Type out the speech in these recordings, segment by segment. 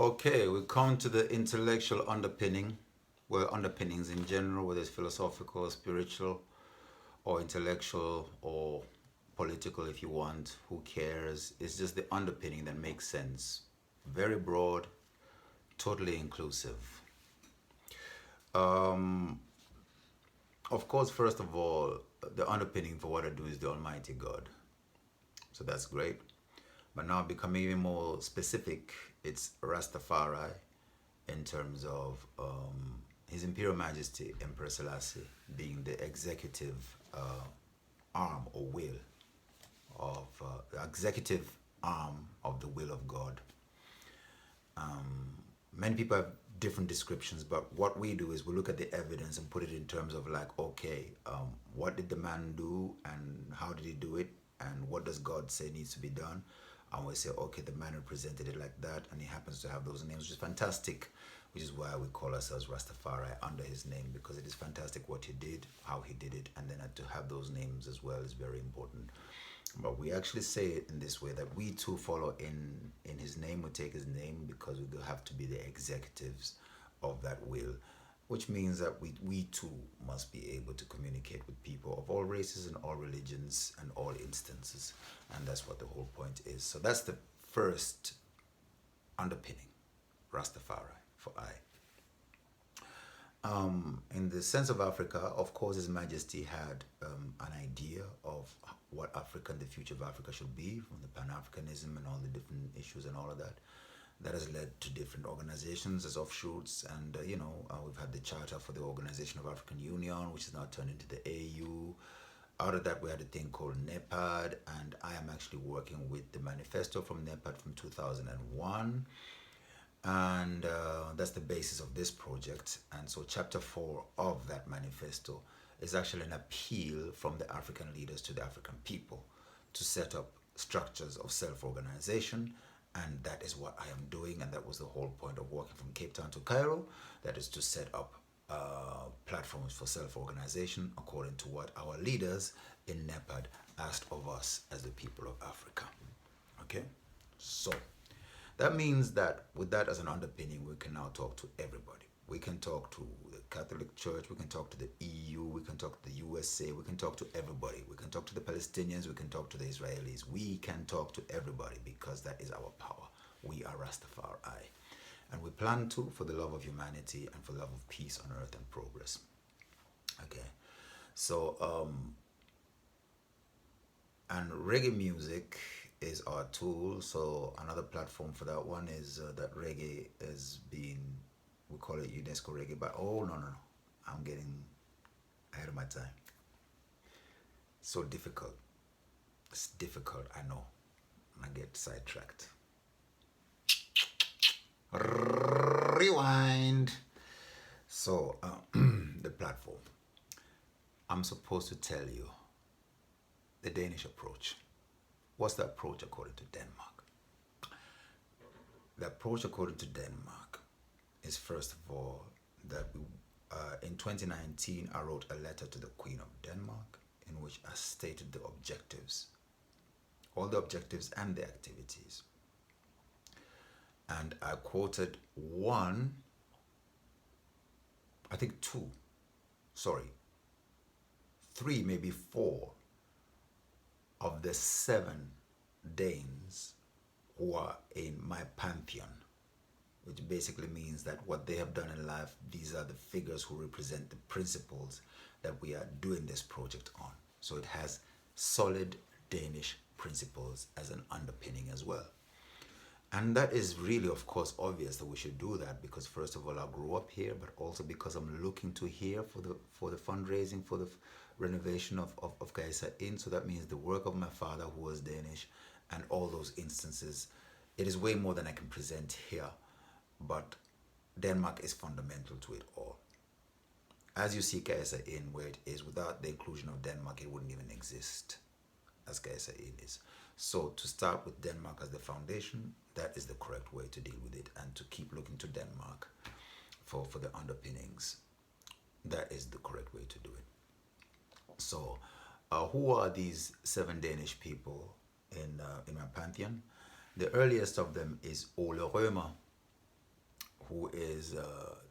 Okay, we come to the intellectual underpinning, well, underpinnings in general, whether it's philosophical, spiritual, or intellectual, or political, if you want. Who cares? It's just the underpinning that makes sense. Very broad, totally inclusive. Um, of course, first of all, the underpinning for what I do is the Almighty God. So that's great. But now becoming even more specific, it's Rastafari in terms of His Imperial Majesty Emperor Selassie being the executive arm or will of the executive arm of the will of God. Many people have different descriptions, but what we do is we look at the evidence and put it in terms of like, okay, what did the man do and how did he do it, and what does God say needs to be done? And we say, okay, the man represented it like that, and he happens to have those names, which is fantastic, which is why we call ourselves Rastafari under his name, because it is fantastic what he did, how he did it, and then to have those names as well is very important. But we actually say it in this way that we too follow in his name, we take his name because we have to be the executives of that will, which means that we too must be able to communicate with people of all races and all religions and all instances. And that's what the whole point is. So that's the first underpinning, Rastafari for I. In the sense of Africa, of course, His Majesty had an idea of what Africa and the future of Africa should be, from the Pan Africanism and all the different issues and all of that. That has led to different organizations as offshoots, and we've had the Charter for the Organization of African Union, which is now turned into the AU. Out of that, we had a thing called NEPAD, and I am actually working with the manifesto from NEPAD from 2001, and that's the basis of this project. And so chapter 4 of that manifesto is actually an appeal from the African leaders to the African people to set up structures of self-organization, and that is what I am doing, and that was the whole point of working from Cape Town to Cairo. That is to set up platforms for self-organization according to what our leaders in NEPAD asked of us as the people of Africa. Okay, so that means that with that as an underpinning, we can now talk to everybody. We can talk to the Catholic Church, we can talk to the EU, we can talk to the USA, we can talk to everybody. We can talk to the Palestinians, we can talk to the Israelis. We can talk to everybody because that is our power. We are Rastafari. And we plan to for the love of humanity and for the love of peace on earth and progress. Okay. So, and reggae music is our tool. So another platform for that one is that reggae is being, we call it UNESCO reggae, but oh no, I'm getting ahead of my time. So difficult. It's difficult, I know. I get sidetracked. Rewind. So the platform. I'm supposed to tell you the Danish approach. What's the approach according to Denmark? The approach according to Denmark is, first of all, that in 2019 I wrote a letter to the Queen of Denmark in which I stated the objectives, all the objectives and the activities. And I quoted one, I think three, maybe four of the 7 Danes who are in my pantheon, which basically means that what they have done in life, these are the figures who represent the principles that we are doing this project on. So it has solid Danish principles as an underpinning as well. And that is really, of course, obvious that we should do that because, first of all, I grew up here, but also because I'm looking to here for the fundraising for the renovation of Kajsa Inn. So that means the work of my father, who was Danish, and all those instances. It is way more than I can present here, but Denmark is fundamental to it all. As you see Kajsa Inn, where it is, without the inclusion of Denmark, it wouldn't even exist as Kajsa Inn is. So to start with Denmark as the foundation, that is the correct way to deal with it, and to keep looking to Denmark for the underpinnings. That is the correct way to do it. So who are these 7 Danish people in my pantheon? The earliest of them is Ole Rømer. who is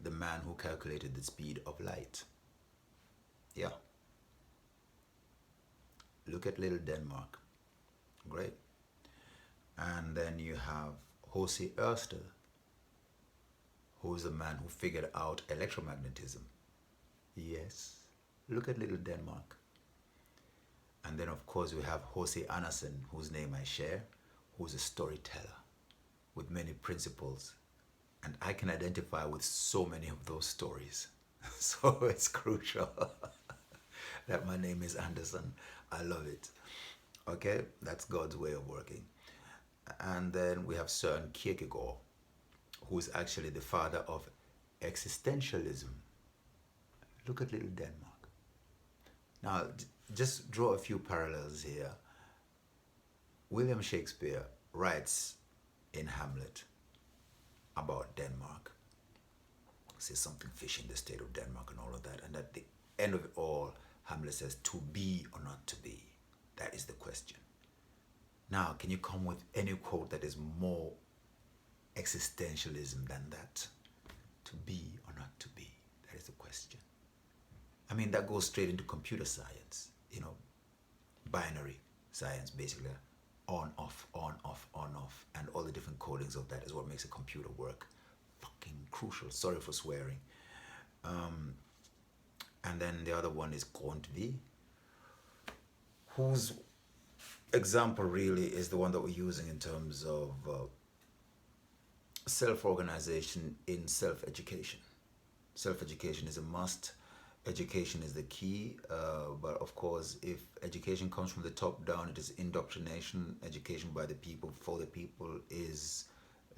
the man who calculated the speed of light. Yeah, look at little Denmark. Great. And then you have Jose Ørsted, who is the man who figured out electromagnetism. Yes, look at little Denmark. And then, of course, we have Jose Anderson, whose name I share, who's a storyteller with many principles. And I can identify with so many of those stories. So it's crucial that my name is Anderson. I love it. Okay, that's God's way of working. And then we have Søren Kierkegaard, who is actually the father of existentialism. Look at little Denmark. Now, just draw a few parallels here. William Shakespeare writes in Hamlet about Denmark. Says something fish in the state of Denmark and all of that. And at the end of it all, Hamlet says, to be or not to be? That is the question. Now, can you come with any quote that is more existentialism than that? To be or not to be? That is the question. I mean, that goes straight into computer science, you know, binary science, basically. On, off, on, off, on, off. And all the different codings of that is what makes a computer work. Fucking crucial. Sorry for swearing. And then the other one is Grundtvig, whose example really is the one that we're using in terms of self-organization in self-education. Self-education is a must. Education is the key, but of course, if education comes from the top down, it is indoctrination. Education by the people, for the people, is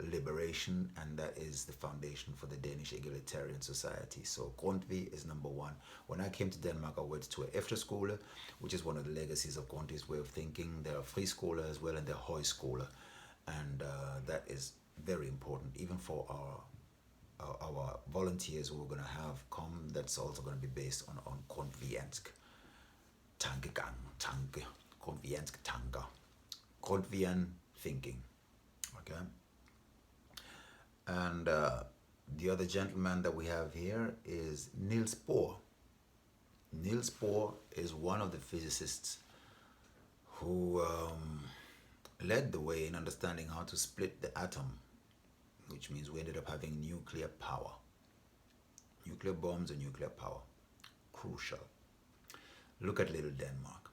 liberation, and that is the foundation for the Danish egalitarian society. So Grundtvig is number one. When I came to Denmark, I went to a efterskole, which is one of the legacies of Grundtvig's way of thinking. There are friskoler as well, and there are højskoler, and that is very important, even for our volunteers who are going to have come. That's also going to be based on Grundtvigiansk tankegang, Grundtvigiansk tanker, Grundtvigian thinking. Okay. And the other gentleman that we have here is Niels Bohr. Niels Bohr is one of the physicists who led the way in understanding how to split the atom, which means we ended up having nuclear power. Nuclear bombs and nuclear power. Crucial. Look at little Denmark.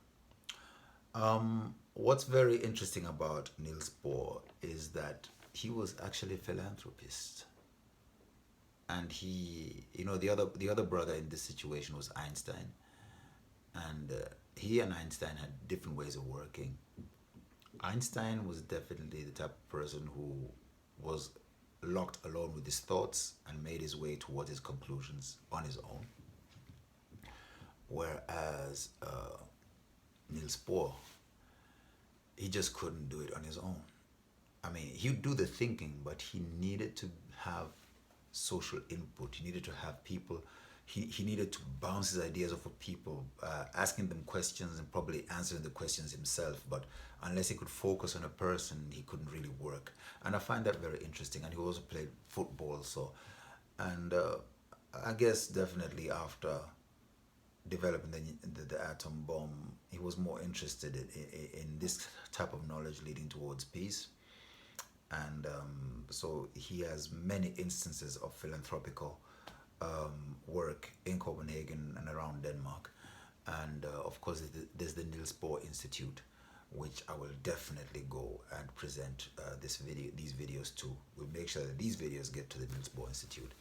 What's very interesting about Niels Bohr is that he was actually a philanthropist. And he, you know, the other brother in this situation was Einstein. And he and Einstein had different ways of working. Einstein was definitely the type of person who was locked alone with his thoughts and made his way towards his conclusions on his own. Whereas Niels Bohr, he just couldn't do it on his own. I mean, he'd do the thinking, but he needed to have social input. He needed to have people, he needed to bounce his ideas off of people, asking them questions and probably answering the questions himself. But unless he could focus on a person, he couldn't really work. And I find that very interesting. And he also played football. So, and I guess definitely after developing the atom bomb, he was more interested in this type of knowledge leading towards peace. And so he has many instances of philanthropical work in Copenhagen and around Denmark. And of course, there's the Niels Bohr Institute, which I will definitely go and present these videos to. We'll make sure that these videos get to the Niels Bohr Institute.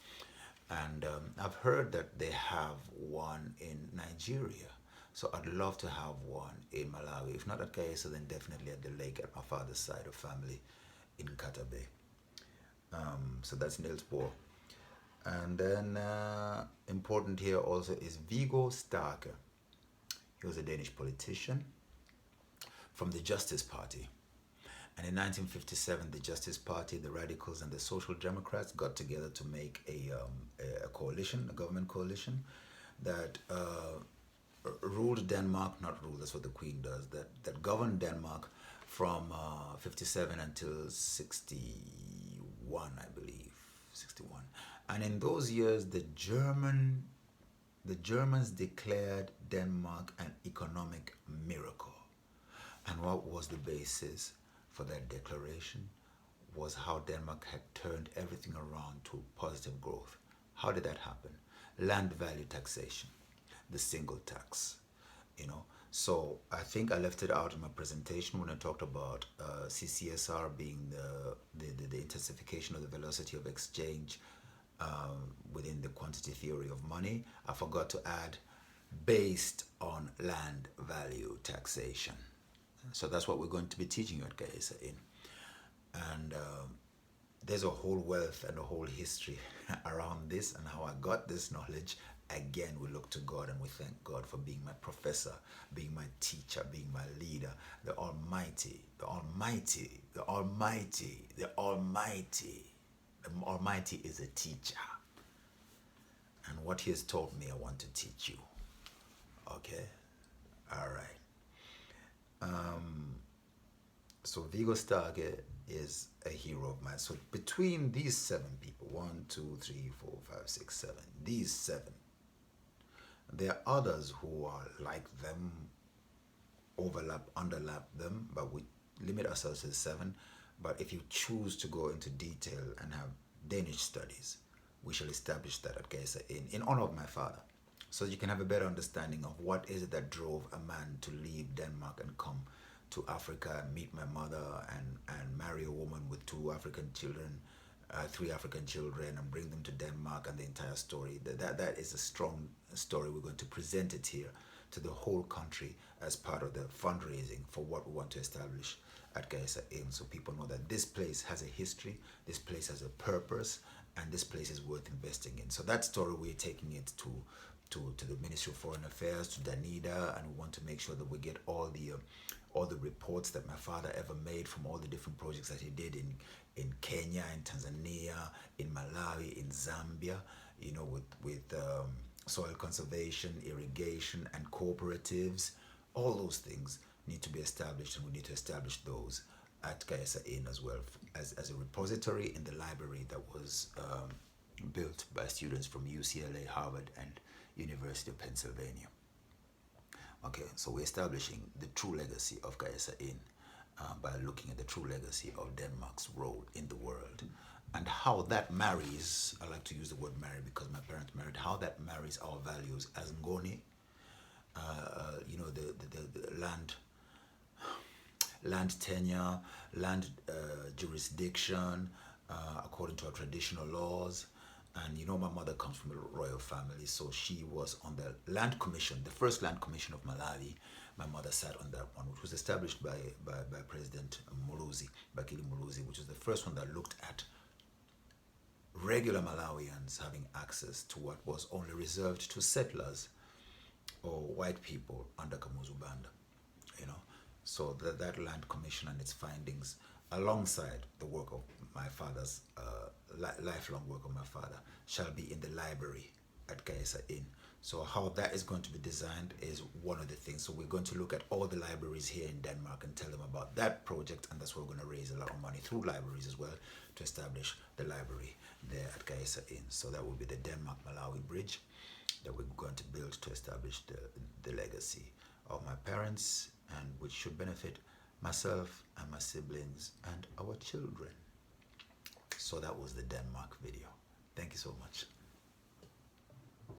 And I've heard that they have one in Nigeria. So I'd love to have one in Malawi. If not at Kaesa, then definitely at the lake at my father's side of family in Katabe. So that's Niels Bohr. And then important here also is Viggo Starke. He was a Danish politician from the Justice Party. And in 1957, the Justice Party, the Radicals, and the Social Democrats got together to make a coalition, a government coalition, that ruled Denmark, not ruled, that's what the Queen does, that governed Denmark from 57 until 61, I believe, 61. And in those years, the Germans declared Denmark an economic miracle. And what was the basis for that declaration? Was how Denmark had turned everything around to positive growth. How did that happen? Land value taxation, the single tax, you know. So I think I left it out in my presentation when I talked about CCSR being the intensification of the velocity of exchange within the quantity theory of money. I forgot to add based on land value taxation. So that's what we're going to be teaching you at Gaesa in. And there's a whole wealth and a whole history around this and how I got this knowledge. Again, we look to God and we thank God for being my professor, being my teacher, being my leader, the Almighty, the Almighty, the Almighty, the Almighty. The Almighty is a teacher. And what He has taught me, I want to teach you. Okay? All right. So Vigo Starke is a hero of mine. So between these 7 people, 1, 2, 3, 4, 5, 6, 7, these 7, there are others who are like them, overlap, underlap them, but we limit ourselves to 7. But if you choose to go into detail and have Danish studies, we shall establish that at Gaesa in honor of my father. So you can have a better understanding of what is it that drove a man to leave Denmark and come to Africa, meet my mother, and marry a woman with 2 African children, 3 African children, and bring them to Denmark, and the entire story. That is a strong story. We're going to present it here to the whole country as part of the fundraising for what we want to establish at Gaesa Inn, so people know that this place has a history, this place has a purpose, and this place is worth investing in. So that story, we're taking it to the Ministry of Foreign Affairs, to Danida, and we want to make sure that we get all the reports that my father ever made from all the different projects that he did in Kenya, in Tanzania, in Malawi, in Zambia, you know, with soil conservation, irrigation, and cooperatives. All those things need to be established, and we need to establish those at Gaesa Inn as well as a repository in the library that was built by students from UCLA, Harvard, and University of Pennsylvania. Okay, so we're establishing the true legacy of Gaesa Inn by looking at the true legacy of Denmark's role in the world and how that marries, I like to use the word marry because my parents married, how that marries our values as Ngoni, you know, the land tenure, land jurisdiction, according to our traditional laws. And you know, my mother comes from a royal family, so she was on the land commission, the first land commission of Malawi. My mother sat on that one, which was established by President Muluzi, Bakili Muluzi, which was the first one that looked at regular Malawians having access to what was only reserved to settlers or white people under Kamuzu Banda, you know. So that land commission and its findings, alongside the work of my father's lifelong work of my father, shall be in the library at Gaesa Inn. So how that is going to be designed is one of the things. So we're going to look at all the libraries here in Denmark and tell them about that project, and that's where we're going to raise a lot of money through libraries as well to establish the library there at Gaesa Inn. So that will be the Denmark-Malawi bridge that we're going to build to establish the legacy of my parents, and which should benefit myself and my siblings and our children. So that was the Denmark video. Thank you so much.